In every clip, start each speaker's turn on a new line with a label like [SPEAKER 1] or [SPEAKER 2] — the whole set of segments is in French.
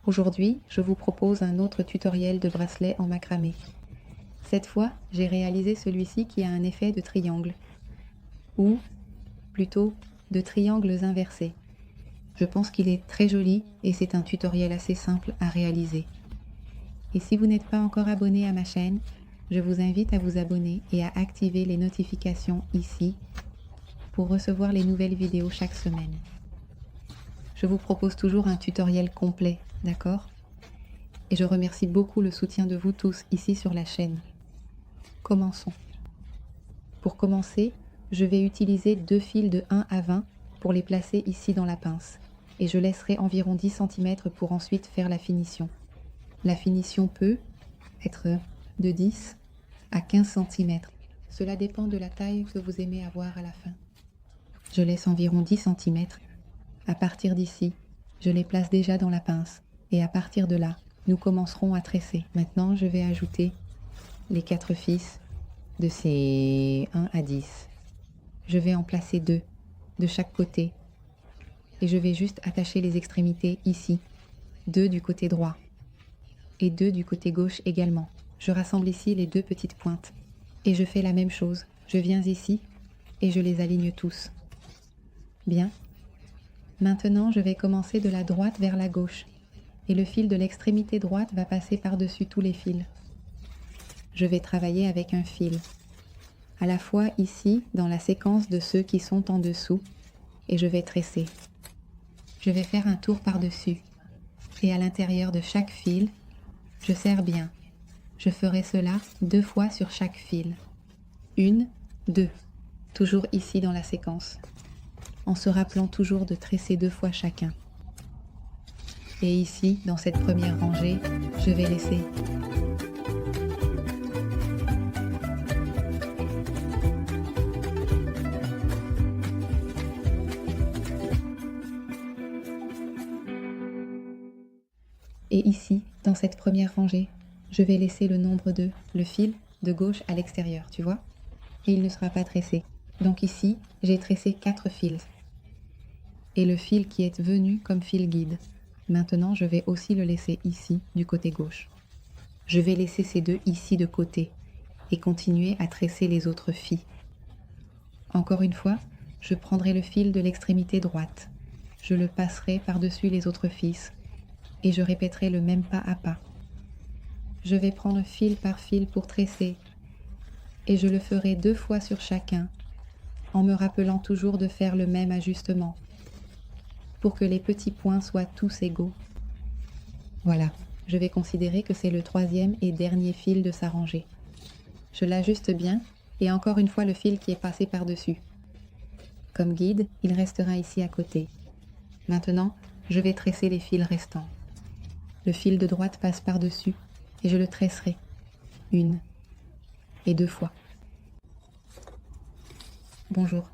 [SPEAKER 1] Aujourd'hui, je vous propose un autre tutoriel de bracelet en macramé. Cette fois, j'ai réalisé celui-ci qui a un effet de triangle, ou plutôt de triangles inversés. Je pense qu'il est très joli et c'est un tutoriel assez simple à réaliser. Et si vous n'êtes pas encore abonné à ma chaîne, je vous invite à vous abonner et à activer les notifications ici pour recevoir les nouvelles vidéos chaque semaine. Je vous propose toujours un tutoriel complet, d'accord? Et je remercie beaucoup le soutien de vous tous ici sur la chaîne. Commençons. Pour commencer, je vais utiliser deux fils de 1 à 20 pour les placer ici dans la pince. Et je laisserai environ 10 cm pour ensuite faire la finition. La finition peut être de 10 à 15 cm. Cela dépend de la taille que vous aimez avoir à la fin. Je laisse environ 10 cm. À partir d'ici, je les place déjà dans la pince. Et à partir de là, nous commencerons à tresser. Maintenant, je vais ajouter les 4 fils de ces 1 à 10. Je vais en placer 2 de chaque côté. Et je vais juste attacher les extrémités ici. 2 du côté droit. Et 2 du côté gauche également. Je rassemble ici les 2 petites pointes. Et je fais la même chose. Je viens ici et je les aligne tous. Bien. Maintenant, je vais commencer de la droite vers la gauche. Et le fil de l'extrémité droite va passer par-dessus tous les fils. Je vais travailler avec un fil. À la fois ici, dans la séquence de ceux qui sont en dessous. Et je vais tresser. Je vais faire un tour par-dessus. Et à l'intérieur de chaque fil, je serre bien. Je ferai cela 2 fois sur chaque fil. 1, 2. Toujours ici dans la séquence. En se rappelant toujours de tresser 2 fois chacun. Et ici, dans cette première rangée, je vais laisser. Et ici, dans cette première rangée, je vais laisser le nombre 2, le fil de gauche à l'extérieur, tu vois? Et il ne sera pas tressé. Donc ici, j'ai tressé 4 fils. Et le fil qui est venu comme fil guide. Maintenant, je vais aussi le laisser ici, du côté gauche. Je vais laisser ces 2 ici de côté et continuer à tresser les autres fils. Encore une fois, je prendrai le fil de l'extrémité droite. Je le passerai par-dessus les autres fils et je répéterai le même pas à pas. Je vais prendre fil par fil pour tresser et je le ferai 2 fois sur chacun en me rappelant toujours de faire le même ajustement pour que les petits points soient tous égaux. Voilà, je vais considérer que c'est le 3e et dernier fil de sa rangée. Je l'ajuste bien et encore une fois le fil qui est passé par-dessus. Comme guide, il restera ici à côté. Maintenant, je vais tresser les fils restants. Le fil de droite passe par-dessus et je le tresserai 1 et 2 fois. Bonjour.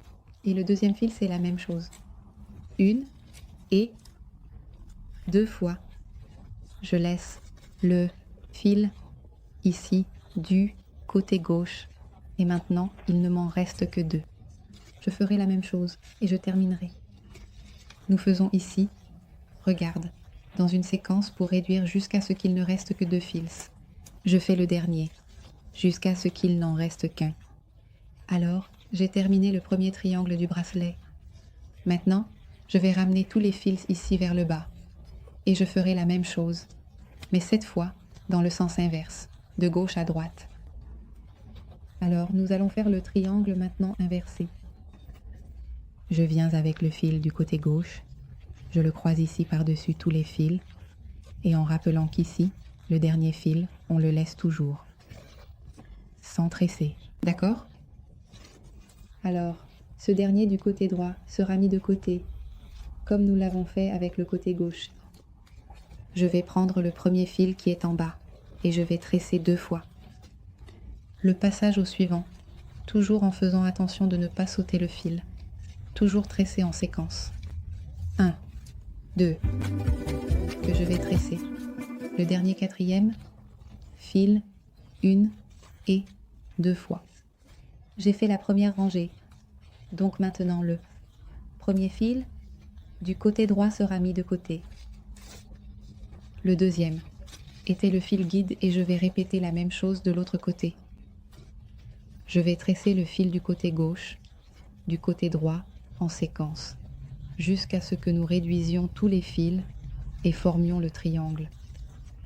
[SPEAKER 1] Et le deuxième fil, c'est la même chose. 1 et 2 fois. Je laisse le fil ici du côté gauche. Et maintenant, il ne m'en reste que 2. Je ferai la même chose et je terminerai. Nous faisons ici, regarde, dans une séquence pour réduire jusqu'à ce qu'il ne reste que 2 fils. Je fais le dernier, jusqu'à ce qu'il n'en reste qu'un. Alors, j'ai terminé le premier triangle du bracelet. Maintenant, je vais ramener tous les fils ici vers le bas. Et je ferai la même chose, mais cette fois dans le sens inverse, de gauche à droite. Alors, nous allons faire le triangle maintenant inversé. Je viens avec le fil du côté gauche, je le croise ici par-dessus tous les fils, et en rappelant qu'ici, le dernier fil, on le laisse toujours, sans tresser, d'accord? Alors, ce dernier du côté droit sera mis de côté, comme nous l'avons fait avec le côté gauche. Je vais prendre le premier fil qui est en bas, et je vais tresser 2 fois. Le passage au suivant, toujours en faisant attention de ne pas sauter le fil, toujours tresser en séquence. 1, 2, que je vais tresser. Le dernier 4e, fil, 1 et 2 fois. J'ai fait la première rangée, donc maintenant le premier fil du côté droit sera mis de côté. le deuxième était le fil guide et je vais répéter la même chose de l'autre côté. Je vais tresser le fil du côté gauche, du côté droit en séquence, jusqu'à ce que nous réduisions tous les fils et formions le triangle.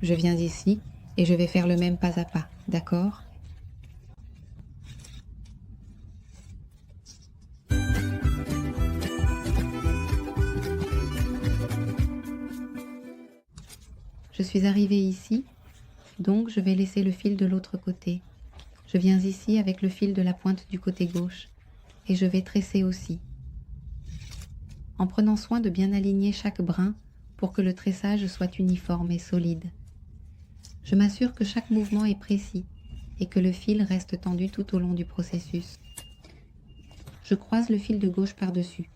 [SPEAKER 1] Je viens ici et je vais faire le même pas à pas, d'accord ? Je suis arrivée ici, donc je vais laisser le fil de l'autre côté. Je viens ici avec le fil de la pointe du côté gauche et je vais tresser aussi, en prenant soin de bien aligner chaque brin pour que le tressage soit uniforme et solide. Je m'assure que chaque mouvement est précis et que le fil reste tendu tout au long du processus. Je croise le fil de gauche par-dessus.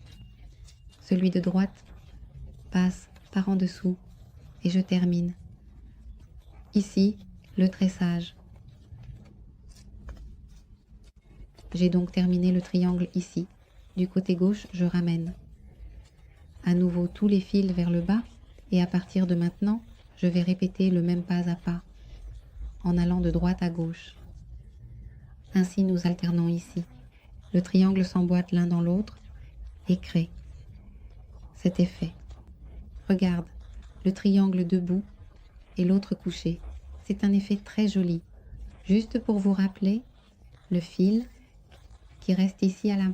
[SPEAKER 1] Celui de droite passe par en dessous et je termine. Ici, le tressage. J'ai donc terminé le triangle ici. Du côté gauche, je ramène. À nouveau tous les fils vers le bas et à partir de maintenant, je vais répéter le même pas à pas, en allant de droite à gauche. Ainsi nous alternons ici. Le triangle s'emboîte l'un dans l'autre et crée cet effet. Regarde, le triangle debout et l'autre couché. C'est un effet très joli. Juste pour vous rappeler, le fil qui reste ici à la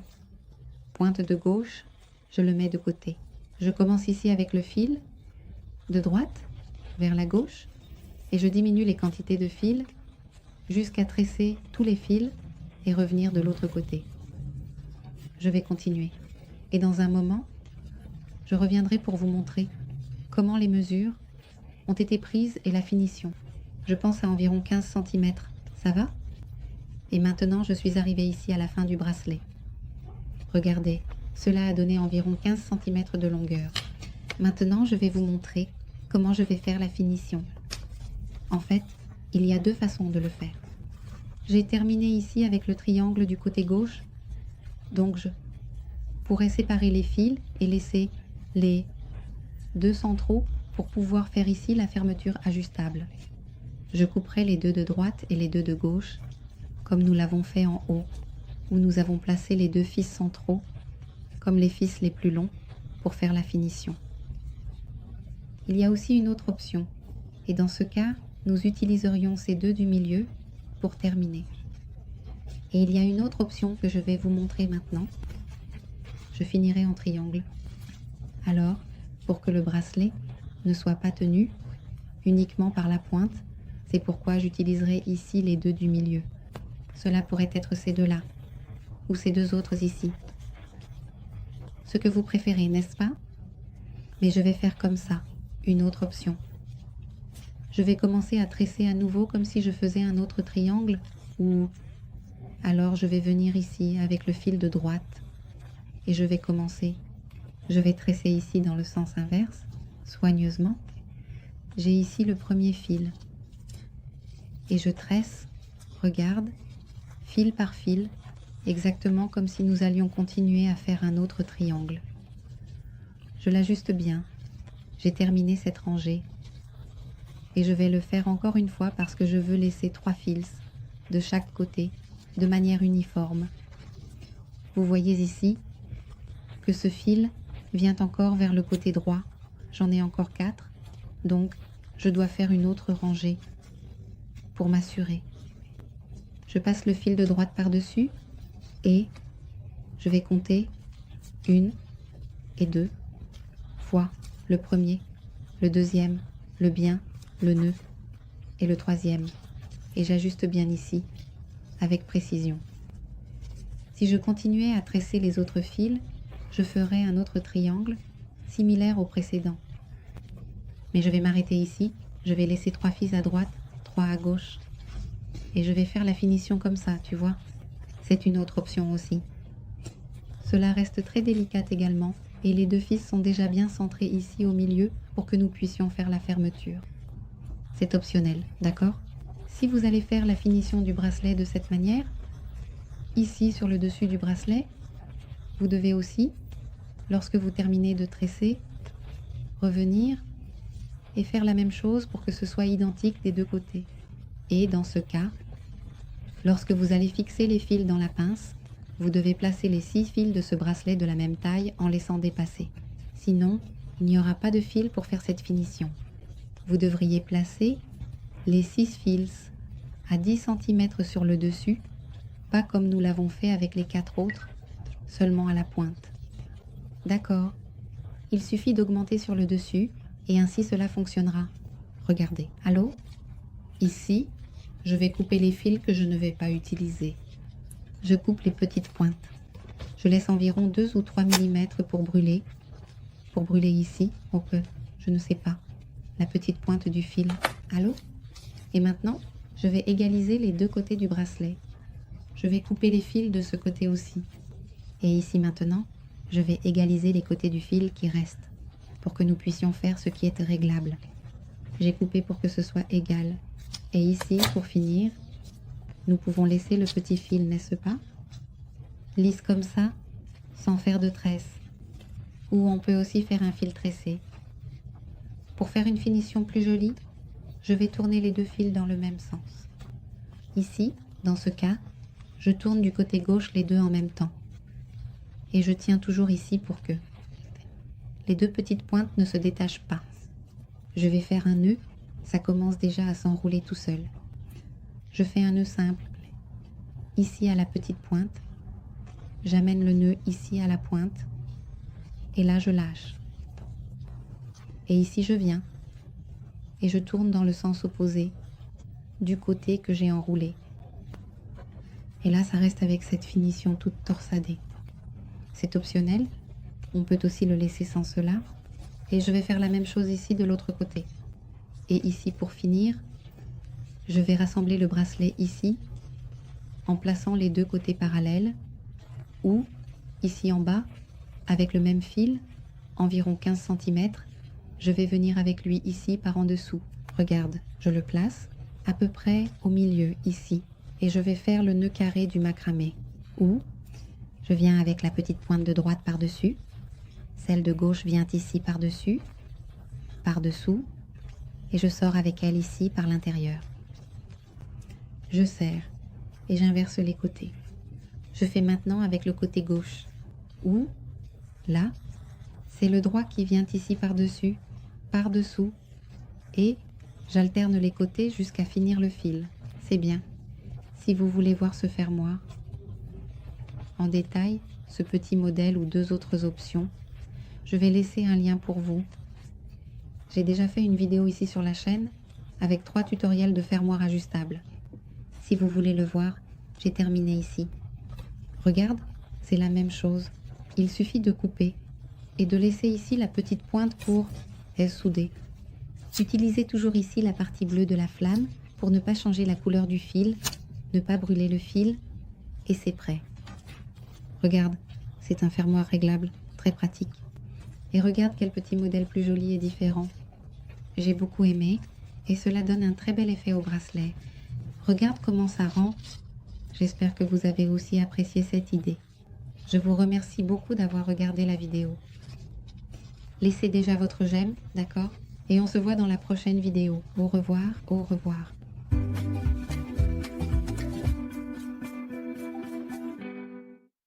[SPEAKER 1] pointe de gauche, je le mets de côté. Je commence ici avec le fil de droite vers la gauche et je diminue les quantités de fils jusqu'à tresser tous les fils et revenir de l'autre côté. Je vais continuer. Et dans un moment, je reviendrai pour vous montrer comment les mesures ont été prises et la finition. Je pense à environ 15 cm. Ça va ? Et maintenant, je suis arrivée ici à la fin du bracelet. Regardez, cela a donné environ 15 cm de longueur. Maintenant, je vais vous montrer comment je vais faire la finition. En fait, il y a deux façons de le faire. J'ai terminé ici avec le triangle du côté gauche, donc je pourrais séparer les fils et laisser les deux centraux pour pouvoir faire ici la fermeture ajustable. Je couperai les deux de droite et les deux de gauche, comme nous l'avons fait en haut, où nous avons placé les deux fils centraux, comme les fils les plus longs, pour faire la finition. Il y a aussi une autre option, et dans ce cas, nous utiliserions ces deux du milieu pour terminer. Et il y a une autre option que je vais vous montrer maintenant. Je finirai en triangle. Alors, pour que le bracelet ne soit pas tenu uniquement par la pointe, c'est pourquoi j'utiliserai ici les deux du milieu. Cela pourrait être ces deux-là, ou ces deux autres ici. Ce que vous préférez, n'est-ce pas? Mais je vais faire comme ça, une autre option. Je vais commencer à tresser à nouveau comme si je faisais un autre triangle, ou alors je vais venir ici avec le fil de droite, et je vais commencer. Je vais tresser ici dans le sens inverse, soigneusement. J'ai ici le premier fil, et je tresse, regarde, fil par fil, exactement comme si nous allions continuer à faire un autre triangle. Je l'ajuste bien. J'ai terminé cette rangée. Et je vais le faire encore une fois parce que je veux laisser 3 fils de chaque côté, de manière uniforme. Vous voyez ici que ce fil vient encore vers le côté droit. J'en ai encore 4, donc je dois faire une autre rangée pour m'assurer. Je passe le fil de droite par-dessus et je vais compter 1 et 2 fois le premier, le deuxième, le bien, le nœud et le troisième. Et j'ajuste bien ici, avec précision. Si je continuais à tresser les autres fils, je ferais un autre triangle similaire au précédent. Mais je vais m'arrêter ici, je vais laisser 3 fils à droite, 3 à gauche. Et je vais faire la finition comme ça, tu vois. C'est une autre option aussi. Cela reste très délicat également, et les 2 fils sont déjà bien centrés ici au milieu pour que nous puissions faire la fermeture. C'est optionnel, d'accord? Si vous allez faire la finition du bracelet de cette manière, ici sur le dessus du bracelet, vous devez aussi, lorsque vous terminez de tresser, revenir et faire la même chose pour que ce soit identique des deux côtés. Et dans ce cas, lorsque vous allez fixer les fils dans la pince, vous devez placer les 6 fils de ce bracelet de la même taille en laissant dépasser. Sinon, il n'y aura pas de fil pour faire cette finition. Vous devriez placer les 6 fils à 10 cm sur le dessus, pas comme nous l'avons fait avec les 4 autres, seulement à la pointe. D'accord. Il suffit d'augmenter sur le dessus et ainsi cela fonctionnera. Regardez. Allô? Ici, je vais couper les fils que je ne vais pas utiliser. Je coupe les petites pointes. Je laisse environ 2 ou 3 mm pour brûler. Pour brûler ici, au peu, je ne sais pas, la petite pointe du fil. Allô? Et maintenant, je vais égaliser les deux côtés du bracelet. Je vais couper les fils de ce côté aussi. Et ici maintenant, je vais égaliser les côtés du fil qui restent, pour que nous puissions faire ce qui est réglable. J'ai coupé pour que ce soit égal. Et ici, pour finir, nous pouvons laisser le petit fil, n'est-ce pas? Lisse comme ça, sans faire de tresse. Ou on peut aussi faire un fil tressé. Pour faire une finition plus jolie, je vais tourner les deux fils dans le même sens. Ici, dans ce cas, je tourne du côté gauche les deux en même temps. Et je tiens toujours ici pour que les deux petites pointes ne se détachent pas. Je vais faire un nœud, ça commence déjà à s'enrouler tout seul. Je fais un nœud simple, ici à la petite pointe. J'amène le nœud ici à la pointe. Et là, je lâche. Et ici, je viens. Et je tourne dans le sens opposé, du côté que j'ai enroulé. Et là, ça reste avec cette finition toute torsadée. C'est optionnel. On peut aussi le laisser sans cela. Et je vais faire la même chose ici de l'autre côté. Et ici, pour finir, je vais rassembler le bracelet ici, en plaçant les deux côtés parallèles, ou ici en bas, avec le même fil, environ 15 cm, je vais venir avec lui ici par en dessous. Regarde, je le place à peu près au milieu, ici, et je vais faire le nœud carré du macramé. Ou, je viens avec la petite pointe de droite par-dessus, celle de gauche vient ici par-dessus, par-dessous, et je sors avec elle ici par l'intérieur. Je serre, et j'inverse les côtés. Je fais maintenant avec le côté gauche, ou, là, c'est le droit qui vient ici par-dessus, par-dessous, et j'alterne les côtés jusqu'à finir le fil. C'est bien. Si vous voulez voir ce fermoir en détail, ce petit modèle ou deux autres options, je vais laisser un lien pour vous. J'ai déjà fait une vidéo ici sur la chaîne avec 3 tutoriels de fermoir ajustable. Si vous voulez le voir, j'ai terminé ici. Regarde, c'est la même chose. Il suffit de couper et de laisser ici la petite pointe pour souder. Utilisez toujours ici la partie bleue de la flamme pour ne pas changer la couleur du fil, ne pas brûler le fil, et c'est prêt. Regarde, c'est un fermoir réglable, très pratique. Et regarde quel petit modèle plus joli et différent. J'ai beaucoup aimé et cela donne un très bel effet au bracelet. Regarde comment ça rend. J'espère que vous avez aussi apprécié cette idée. Je vous remercie beaucoup d'avoir regardé la vidéo. Laissez déjà votre j'aime, d'accord? Et on se voit dans la prochaine vidéo. Au revoir, au revoir.